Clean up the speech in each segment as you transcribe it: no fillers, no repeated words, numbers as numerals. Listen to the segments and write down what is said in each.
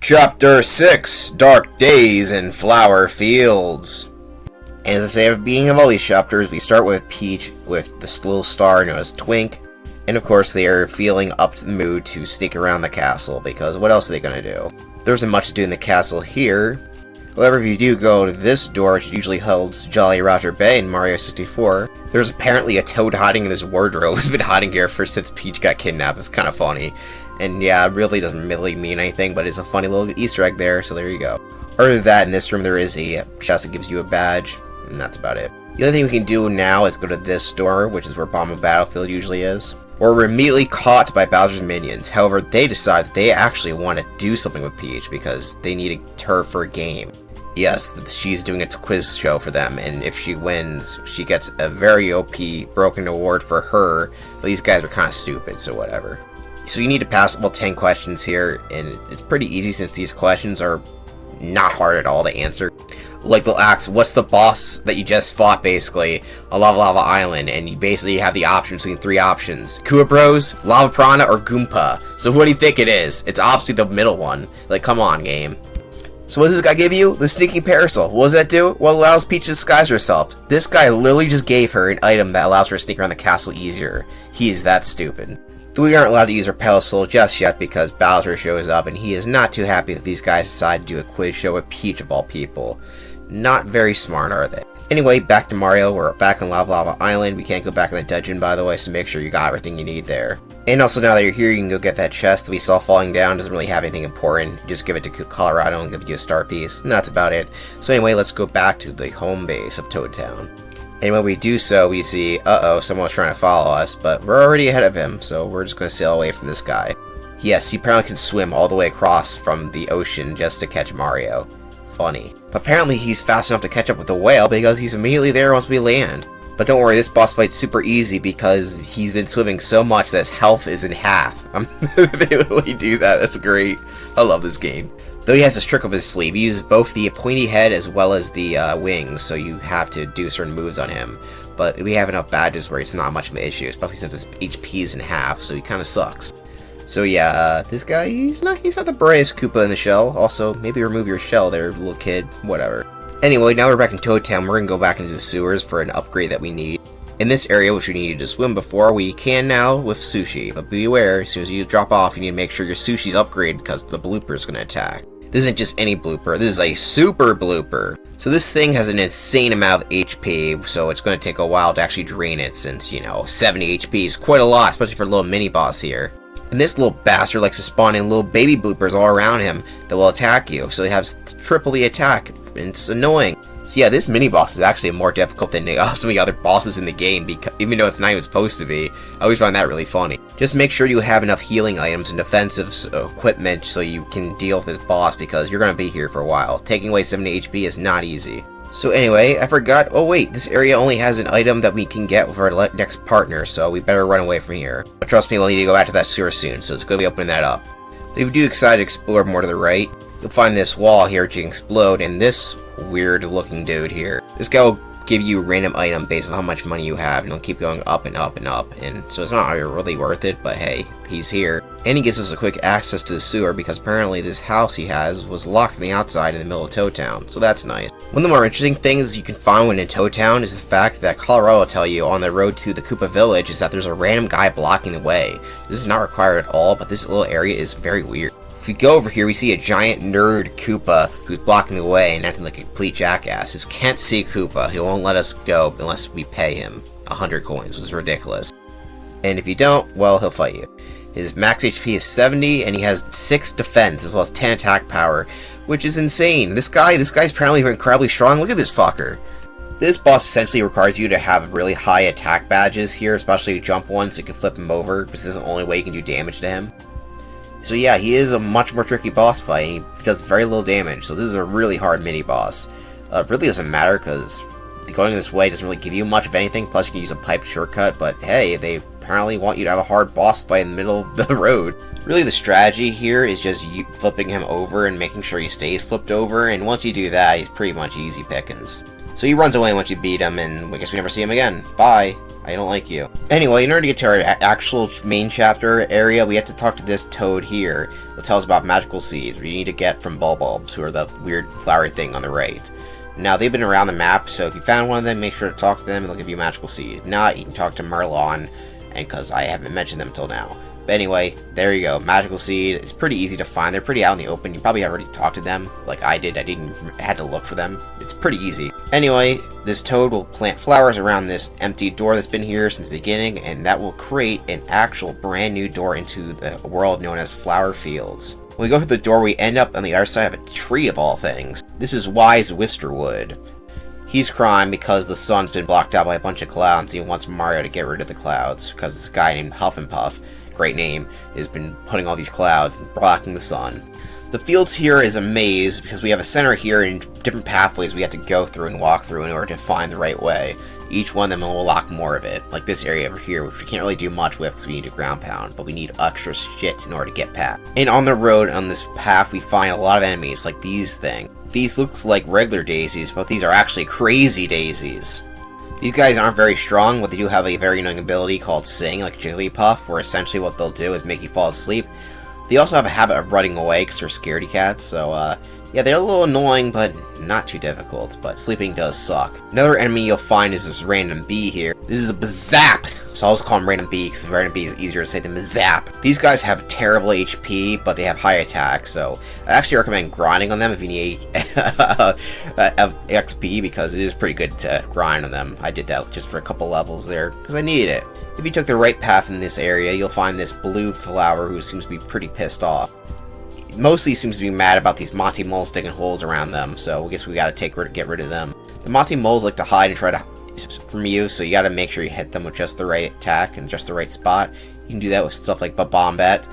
Chapter 6, Dark Days in Flower Fields. And as I say, being of all these chapters, we start with Peach with this little star known as Twink. And of course, they are feeling up to the mood to sneak around the castle, because what else are they going to do? There isn't much to do in the castle here. However, if you do go to this door, which usually holds Jolly Roger Bay in Mario 64, there's apparently a toad hiding in this wardrobe. It's been hiding here since Peach got kidnapped. It's kind of funny. And yeah, it really doesn't really mean anything, but it's a funny little Easter egg there, so there you go. Other than that, in this room there is a chest that gives you a badge, and that's about it. The only thing we can do now is go to this door, which is where Bomb Battlefield usually is. Or we're immediately caught by Bowser's minions. However, they decide that they actually want to do something with Peach because they need her for a game. Yes, she's doing a quiz show for them, and if she wins, she gets a very OP broken award for her, but these guys are kind of stupid, so whatever. So you need to pass all 10 questions here, and it's pretty easy since these questions are not hard at all to answer. Like they'll ask, what's the boss that you just fought, basically, on Lava Island, and you basically have the option between 3 options. Koopa Bros, Lava Piranha, or Goomba. So what do you think it is? It's obviously the middle one. Like, come on, game. So what does this guy give you? The Sneaking Parasol. What does that do? Well, it allows Peach to disguise herself. This guy literally just gave her an item that allows her to sneak around the castle easier. He is that stupid. We aren't allowed to use our Parasol just yet because Bowser shows up and he is not too happy that these guys decide to do a quiz show with Peach of all people. Not very smart, are they? Anyway, back to Mario. We're back on Lava Island. We can't go back in the dungeon, by the way, so make sure you got everything you need there. And also, now that you're here, you can go get that chest that we saw falling down. Doesn't really have anything important. Just give it to Colorado and give you a star piece. And that's about it. So anyway, let's go back to the home base of Toad Town. And when we do so, we see, someone's trying to follow us, but we're already ahead of him, so we're just going to sail away from this guy. Yes, he apparently can swim all the way across from the ocean just to catch Mario. Funny. But apparently he's fast enough to catch up with the whale because he's immediately there once we land. But don't worry, this boss fight's super easy because he's been swimming so much that his health is in half. They literally do that, that's great. I love this game. Though he has this trick up his sleeve, he uses both the pointy head as well as the wings, so you have to do certain moves on him. But we have enough badges where it's not much of an issue, especially since his HP is in half, so he kind of sucks. So yeah, this guy, he's not the brightest Koopa in the shell. Also, maybe remove your shell there, little kid, whatever. Anyway, now we're back in Toad Town, we're gonna go back into the sewers for an upgrade that we need. In this area, which we needed to swim before, we can now with Sushi, but beware, as soon as you drop off, you need to make sure your Sushi's upgraded because the blooper is gonna attack. This isn't just any blooper, this is a super blooper. So this thing has an insane amount of HP, so it's going to take a while to actually drain it since, 70 HP is quite a lot, especially for a little mini-boss here. And this little bastard likes to spawn in little baby bloopers all around him that will attack you, so he has triple the attack, and it's annoying. So yeah, this mini-boss is actually more difficult than some of the other bosses in the game, because, even though it's not even supposed to be. I always find that really funny. Just make sure you have enough healing items and defensive equipment so you can deal with this boss, because you're going to be here for a while. Taking away 70 HP is not easy. So anyway, I forgot, oh wait, this area only has an item that we can get with our next partner, so we better run away from here. But trust me, we'll need to go back to that sewer soon, so it's going to be opening that up. So if you do decide to explore more to the right, you'll find this wall here which you can explode, and this weird looking dude here. This guy will give you a random item based on how much money you have, and it'll keep going up and up and up, and so it's not really worth it, but hey, he's here. And he gives us a quick access to the sewer because apparently this house he has was locked from the outside in the middle of Toad Town, so that's nice. One of the more interesting things you can find when in Toad Town is the fact that Colorado will tell you on the road to the Koopa Village is that there's a random guy blocking the way. This is not required at all, but this little area is very weird. If we go over here, we see a giant nerd Koopa who's blocking the way and acting like a complete jackass. This can't see Koopa. He won't let us go unless we pay him 100 coins, which is ridiculous. And if you don't, well, he'll fight you. His max HP is 70, and he has 6 defense as well as 10 attack power, which is insane. This guy's apparently incredibly strong. Look at this fucker. This boss essentially requires you to have really high attack badges here, especially jump ones so you can flip him over, because this is the only way you can do damage to him. So yeah, he is a much more tricky boss fight, and he does very little damage, so this is a really hard mini-boss. It really doesn't matter, because going this way doesn't really give you much of anything, plus you can use a pipe shortcut, but hey, they apparently want you to have a hard boss fight in the middle of the road. Really, the strategy here is just you flipping him over and making sure he stays flipped over, and once you do that, he's pretty much easy pickings. So he runs away once you beat him, and I guess we never see him again. Bye! I don't like you. Anyway, in order to get to our actual main chapter area, we have to talk to this toad here. It'll tell us about magical seeds, we need to get from Bulbulbs, who are the weird flowery thing on the right. Now, they've been around the map, so if you found one of them, make sure to talk to them, and they'll give you a magical seed. If not, you can talk to Merlon, and because I haven't mentioned them until now. But anyway, there you go, magical seed. It's pretty easy to find. They're pretty out in the open. You probably already talked to them, like I did. I had to look for them. It's pretty easy. Anyway, this toad will plant flowers around this empty door that's been here since the beginning, and that will create an actual brand new door into the world known as Flower Fields. When we go through the door, we end up on the other side of a tree of all things. This is Wise Wisterwood. He's crying because the sun's been blocked out by a bunch of clouds, and he wants Mario to get rid of the clouds, because this guy named Huff and Puff, great name, has been putting all these clouds and blocking the sun. The fields here is a maze because we have a center here and different pathways we have to go through and walk through in order to find the right way. Each one of them will unlock more of it, like this area over here, which we can't really do much with because we need a ground pound, but we need extra shit in order to get past. And on the road, on this path, we find a lot of enemies, like these things. These look like regular daisies, but these are actually crazy daisies. These guys aren't very strong, but they do have a very annoying ability called Sing, like Jigglypuff, where essentially what they'll do is make you fall asleep. They also have a habit of running away because they're scaredy cats, so yeah, they're a little annoying, but not too difficult, but sleeping does suck. Another enemy you'll find is this random bee here. This is a Bazap, so I'll just call him random bee because random bee is easier to say than Bazap. These guys have terrible HP, but they have high attack, so I actually recommend grinding on them if you need XP, because it is pretty good to grind on them. I did that just for a couple levels there, because I needed it. If you took the right path in this area, you'll find this blue flower who seems to be pretty pissed off. Mostly seems to be mad about these Monty Moles digging holes around them, so I guess we gotta get rid of them. The Monty Moles like to hide and try to from you, so you gotta make sure you hit them with just the right attack and just the right spot. You can do that with stuff like Bombette.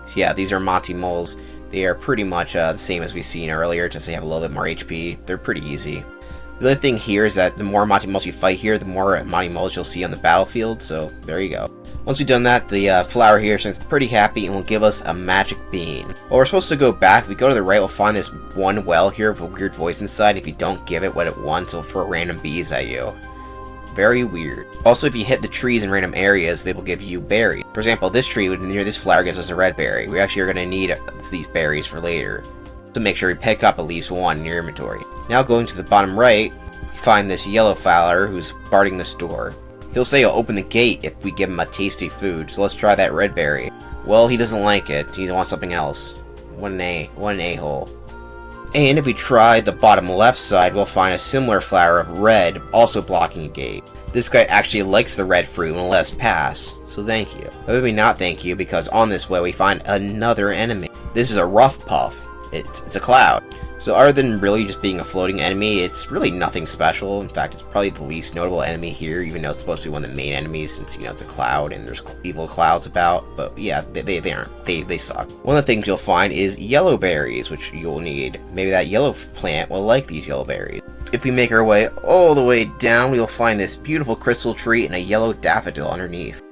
So yeah, these are Monty Moles. They are pretty much the same as we've seen earlier, just they have a little bit more HP. They're pretty easy. The only thing here is that the more Monty Moles you fight here, the more Monty Moles you'll see on the battlefield, so there you go. Once we've done that, the flower here seems pretty happy and will give us a magic bean. Well, we're supposed to go back. If we go to the right, we'll find this one well here with a weird voice inside. If you don't give it what it wants, it'll throw random bees at you. Very weird. Also, if you hit the trees in random areas, they will give you berries. For example, this tree near this flower gives us a red berry. We actually are going to need these berries for later. So make sure you pick up at least one in your inventory. Now going to the bottom right, you find this yellow flower who's guarding this door. He'll say he'll open the gate if we give him a tasty food, so let's try that red berry. Well, he doesn't like it. He wants something else. What an a-hole. And if we try the bottom left side, we'll find a similar flower of red, also blocking a gate. This guy actually likes the red fruit and will let us pass, so thank you. But maybe not thank you, because on this way we find another enemy. This is a Rough Puff. It's a cloud. So other than really just being a floating enemy, it's really nothing special. In fact, it's probably the least notable enemy here, even though it's supposed to be one of the main enemies since, you know, it's a cloud and there's evil clouds about. But yeah, they aren't. They suck. One of the things you'll find is yellow berries, which you'll need. Maybe that yellow plant will like these yellow berries. If we make our way all the way down, we'll find this beautiful crystal tree and a yellow daffodil underneath.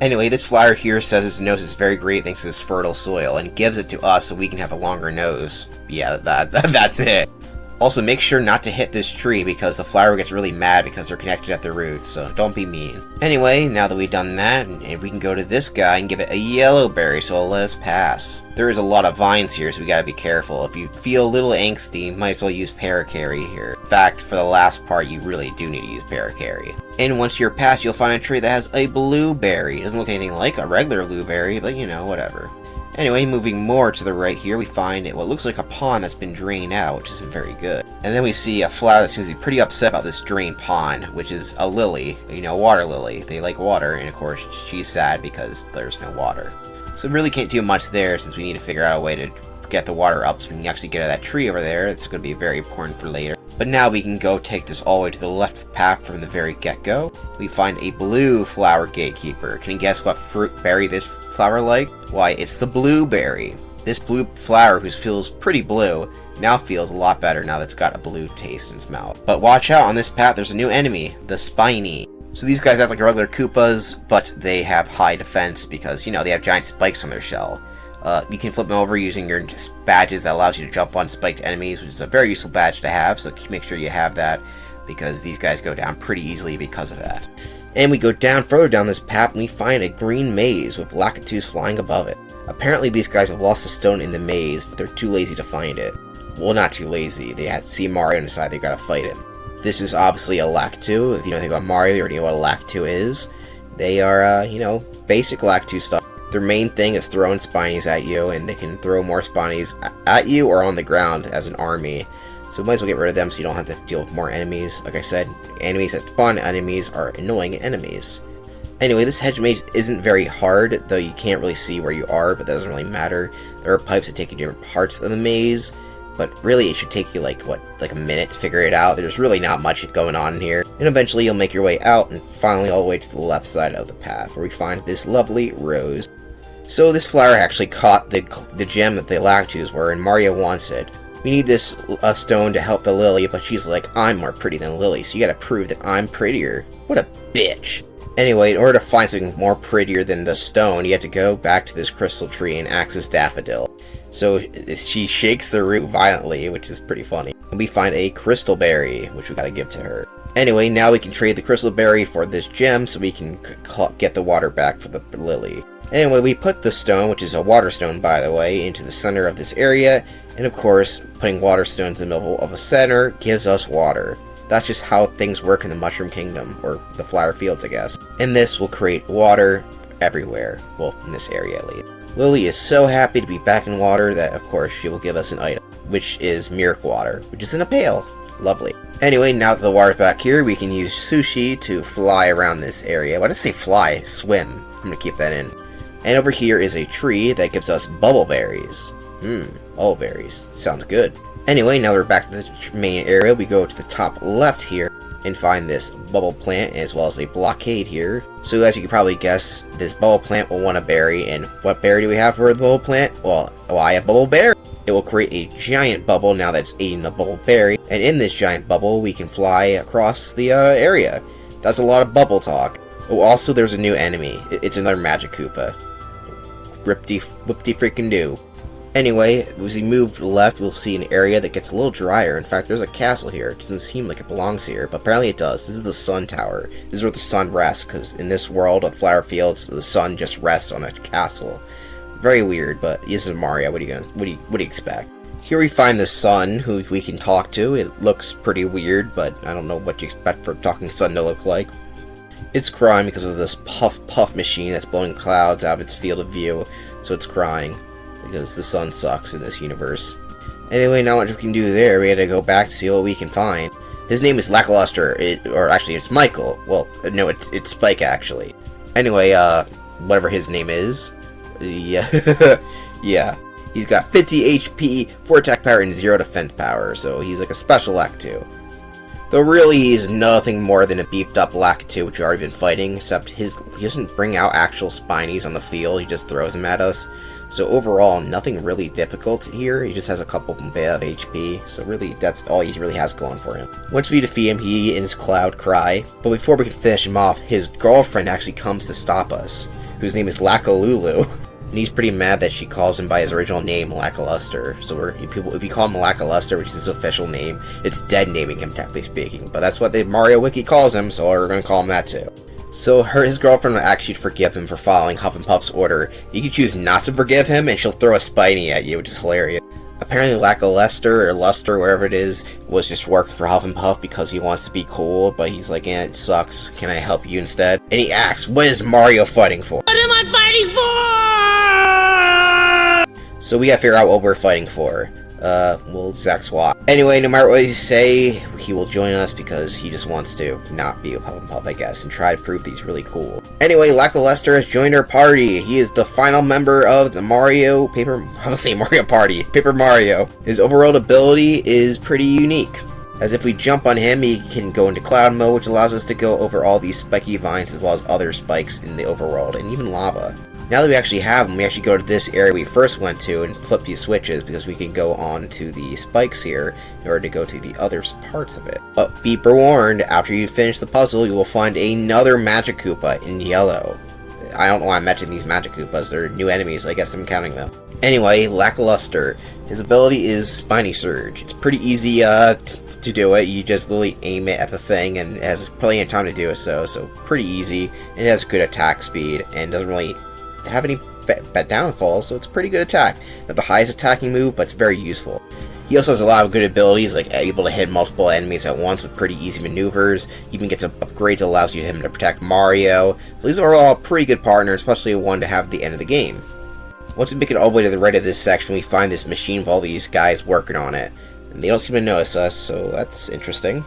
Anyway, this flower here says its nose is very great thanks to this fertile soil, and gives it to us so we can have a longer nose. Yeah, that's it. Also, make sure not to hit this tree because the flower gets really mad because they're connected at the root, so don't be mean. Anyway, now that we've done that, we can go to this guy and give it a yellow berry so it'll let us pass. There is a lot of vines here, so we gotta be careful. If you feel a little angsty, you might as well use Parakarry here. In fact, for the last part, you really do need to use Parakarry. And once you're past, you'll find a tree that has a blueberry. It doesn't look anything like a regular blueberry, but you know, whatever. Anyway, moving more to the right here, we find what looks like a pond that's been drained out, which isn't very good. And then we see a flower that seems to be pretty upset about this drained pond, which is a lily, you know, water lily. They like water, and of course, she's sad because there's no water. So we really can't do much there since we need to figure out a way to get the water up so we can actually get to that tree over there. It's going to be very important for later. But now we can go take this all the way to the left path from the very get-go. We find a blue flower gatekeeper. Can you guess what fruit berry this flower like? Why, it's the blueberry. This blue flower, who feels pretty blue, now feels a lot better now that it's got a blue taste in its mouth. But watch out, on this path there's a new enemy, the Spiny. So these guys act like regular Koopas, but they have high defense because, you know, they have giant spikes on their shell. You can flip them over using your badges that allows you to jump on spiked enemies, which is a very useful badge to have, so make sure you have that, because these guys go down pretty easily because of that. And we go down further down this path and we find a green maze with Lakitus flying above it. Apparently these guys have lost a stone in the maze, but they're too lazy to find it. Well, not too lazy. They had to see Mario and decide they gotta fight him. This is obviously a Lakitu. If you don't think about Mario, you already know what a Lakitu is. They are, basic Lakitu stuff. Their main thing is throwing Spinies at you, and they can throw more Spinies at you or on the ground as an army. So we might as well get rid of them so you don't have to deal with more enemies. Like I said, enemies that spawn enemies are annoying enemies. Anyway, this hedge maze isn't very hard, though you can't really see where you are, but that doesn't really matter. There are pipes that take you to different parts of the maze, but really it should take you like a minute to figure it out. There's really not much going on here. And eventually you'll make your way out and finally all the way to the left side of the path, where we find this lovely rose. So this flower actually caught the gem that the Lakitus were, and Mario wants it. We need this stone to help the Lily, but she's like, I'm more pretty than Lily, so you gotta prove that I'm prettier. What a bitch. Anyway, in order to find something more prettier than the stone, you have to go back to this crystal tree and access Daffodil. So she shakes the root violently, which is pretty funny. And we find a crystal berry, which we gotta give to her. Anyway, now we can trade the crystal berry for this gem so we can get the water back for the Lily. Anyway, we put the stone, which is a water stone by the way, into the center of this area, and of course, putting water stones in the middle of a center gives us water. That's just how things work in the Mushroom Kingdom, or the Flower Fields, I guess. And this will create water everywhere, well, in this area at least. Lily is so happy to be back in water that, of course, she will give us an item, which is Miracle Water, which is in a pail. Lovely. Anyway, now that the water's back here, we can use Sushi to fly around this area. Why did I say fly? Swim. I'm gonna keep that in. And over here is a tree that gives us bubble berries. Bubble berries. Sounds good. Anyway, now we're back to the main area. We go to the top left here and find this bubble plant as well as a blockade here. So as you can probably guess, this bubble plant will want a berry. And what berry do we have for the bubble plant? Well, I have bubble berry. It will create a giant bubble now that's eating the bubble berry. And in this giant bubble, we can fly across the area. That's a lot of bubble talk. Oh, also there's a new enemy. It's another Magic Koopa. Whipty freaking do. Anyway, as we move left, we'll see an area that gets a little drier. In fact, there's a castle here. It doesn't seem like it belongs here, but apparently it does. This is the Sun Tower. This is where the sun rests, because in this world of Flower Fields, the sun just rests on a castle. Very weird, but this is Mario. What do you expect? Here we find the sun, who we can talk to. It looks pretty weird, but I don't know what you expect for a talking sun to look like. It's crying because of this puff machine that's blowing clouds out of its field of view, so it's crying. Because the sun sucks in this universe. Anyway, not much we can do there. We had to go back to see what we can find. His name is Lackluster, or actually it's Michael. Well, no, it's Spike actually. Anyway, whatever his name is. Yeah, yeah. He's got 50 HP, 4 attack power, and 0 defense power, so he's like a special Lakitu. Though really he's nothing more than a beefed up Lakitu, which we've already been fighting, except he doesn't bring out actual Spinies on the field, he just throws them at us. So overall, nothing really difficult here. He just has a couple of HP, so really, that's all he really has going for him. Once we defeat him, he and his cloud cry. But before we can finish him off, his girlfriend actually comes to stop us, whose name is Lakalulu. And he's pretty mad that she calls him by his original name, Lackluster. So if you call him Lackluster, which is his official name, it's dead naming him, technically speaking. But that's what the Mario Wiki calls him, so we're going to call him that too. So his girlfriend will actually forgive him for following Huff and Puff's order. You can choose not to forgive him, and she'll throw a Spiny at you, which is hilarious. Apparently Lackluster, or Luster, wherever it is, was just working for Huff and Puff because he wants to be cool, but he's like, it sucks, can I help you instead? And he asks, what is Mario fighting for? What am I fighting for? So we gotta figure out what we're fighting for. We'll Zack swap. Anyway, no matter what you say, he will join us because he just wants to not be a Huff and Puff, I guess, and try to prove that he's really cool. Anyway, Lackluster has joined our party. He is the final member of the Mario Paper Mario. His overall ability is pretty unique. As if we jump on him, he can go into cloud mode, which allows us to go over all these spiky vines as well as other spikes in the overworld, and even lava. Now that we actually have them, we actually go to this area we first went to and flip these switches because we can go on to the spikes here in order to go to the other parts of it. But be forewarned, after you finish the puzzle, you will find another Magic Koopa in yellow. I don't know why I'm mentioning these Magic Koopas. They're new enemies, so I guess I'm counting them. Anyway, Lackluster. His ability is Spiny Surge. It's pretty easy to do it. You just literally aim it at the thing, and it has plenty of time to do so pretty easy. And it has good attack speed, and doesn't really have any bad downfalls, so it's a pretty good attack. Not the highest attacking move, but it's very useful. He also has a lot of good abilities, like able to hit multiple enemies at once with pretty easy maneuvers. He even gets an upgrade that allows him to protect Mario. So these are all pretty good partners, especially one to have at the end of the game. Once we make it all the way to the right of this section, we find this machine with all these guys working on it. And they don't seem to notice us, so that's interesting.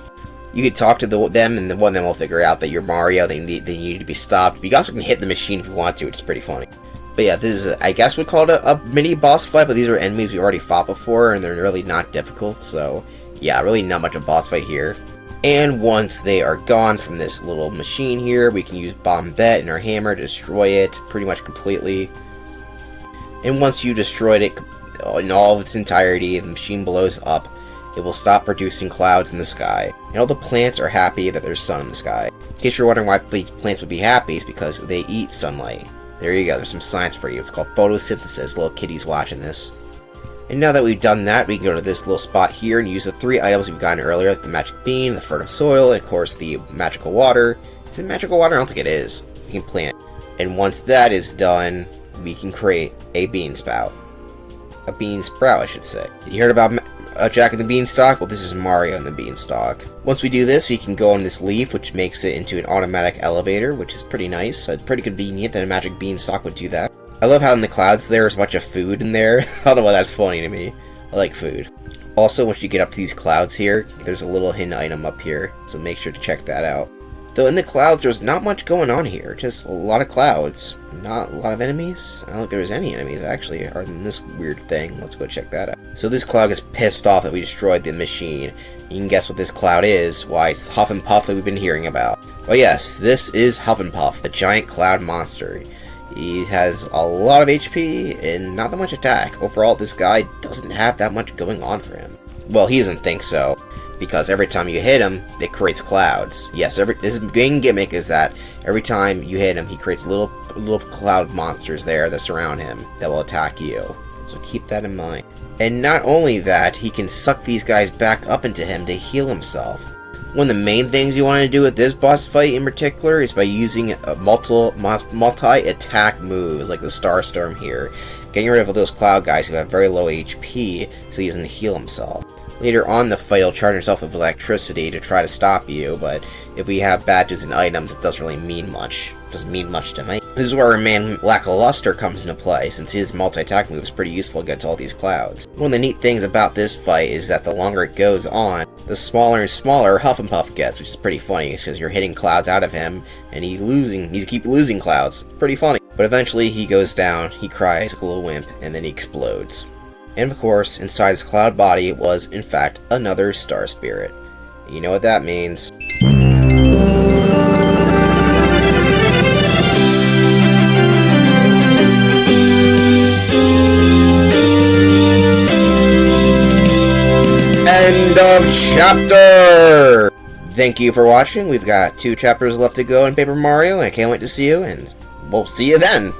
You can talk to them, and one of them will figure out that you're Mario, they need to be stopped. But you also can hit the machine if you want to, which is pretty funny. But yeah, this is, I guess we'd call it a mini boss fight, but these are enemies we already fought before, and they're really not difficult, so yeah, really not much of a boss fight here. And once they are gone from this little machine here, we can use Bombette and our hammer to destroy it pretty much completely. And once you destroyed it in all of its entirety, the machine blows up. It will stop producing clouds in the sky, and all the plants are happy that there's sun in the sky. In case you're wondering why plants would be happy, it's because they eat sunlight. There you go, there's some science for you. It's called photosynthesis. Little kitties watching this. And now that we've done that, we can go to this little spot here and use the 3 items we've gotten earlier, like the magic bean, the fertile soil, and of course the magical water. Is it magical water? I don't think it is. We can plant it. And once that is done, we can create a bean spout. A bean sprout, I should say. You heard about Jack and the Beanstalk? Well, this is Mario and the Beanstalk. Once we do this, we can go on this leaf, which makes it into an automatic elevator, which is pretty nice. Pretty convenient that a magic beanstalk would do that. I love how in the clouds there's a bunch of food in there. I don't know why that's funny to me. I like food. Also, once you get up to these clouds here, there's a little hidden item up here, so make sure to check that out. Though in the clouds, there's not much going on here. Just a lot of clouds. Not a lot of enemies. I don't think there's any enemies, actually, other than this weird thing. Let's go check that out. So this cloud is pissed off that we destroyed the machine. You can guess what this cloud is. Why, it's Huff and Puff that we've been hearing about. Well, yes, this is Huff and Puff, the giant cloud monster. He has a lot of HP and not that much attack. Overall, this guy doesn't have that much going on for him. Well, he doesn't think so, because every time you hit him, it creates clouds. Yes, his main gimmick is that every time you hit him, he creates little cloud monsters there that surround him that will attack you. So keep that in mind. And not only that, he can suck these guys back up into him to heal himself. One of the main things you want to do with this boss fight in particular is by using multi-attack moves like the Star Storm here, getting rid of those cloud guys who have very low HP so he doesn't heal himself. Later on, the fight will charge himself with electricity to try to stop you, but if we have badges and items, it doesn't really mean much. It doesn't mean much to me. This is where our man Lackluster comes into play, since his multi-attack move is pretty useful against all these clouds. One of the neat things about this fight is that the longer it goes on, the smaller and smaller Huff and Puff gets, which is pretty funny, because you're hitting clouds out of him, and you keep losing clouds. Pretty funny. But eventually he goes down, he cries like a little wimp, and then he explodes. And of course, inside his cloud body was, in fact, another Star Spirit. You know what that means. End of chapter! Thank you for watching. We've got 2 chapters left to go in Paper Mario, and I can't wait to see you, and we'll see you then!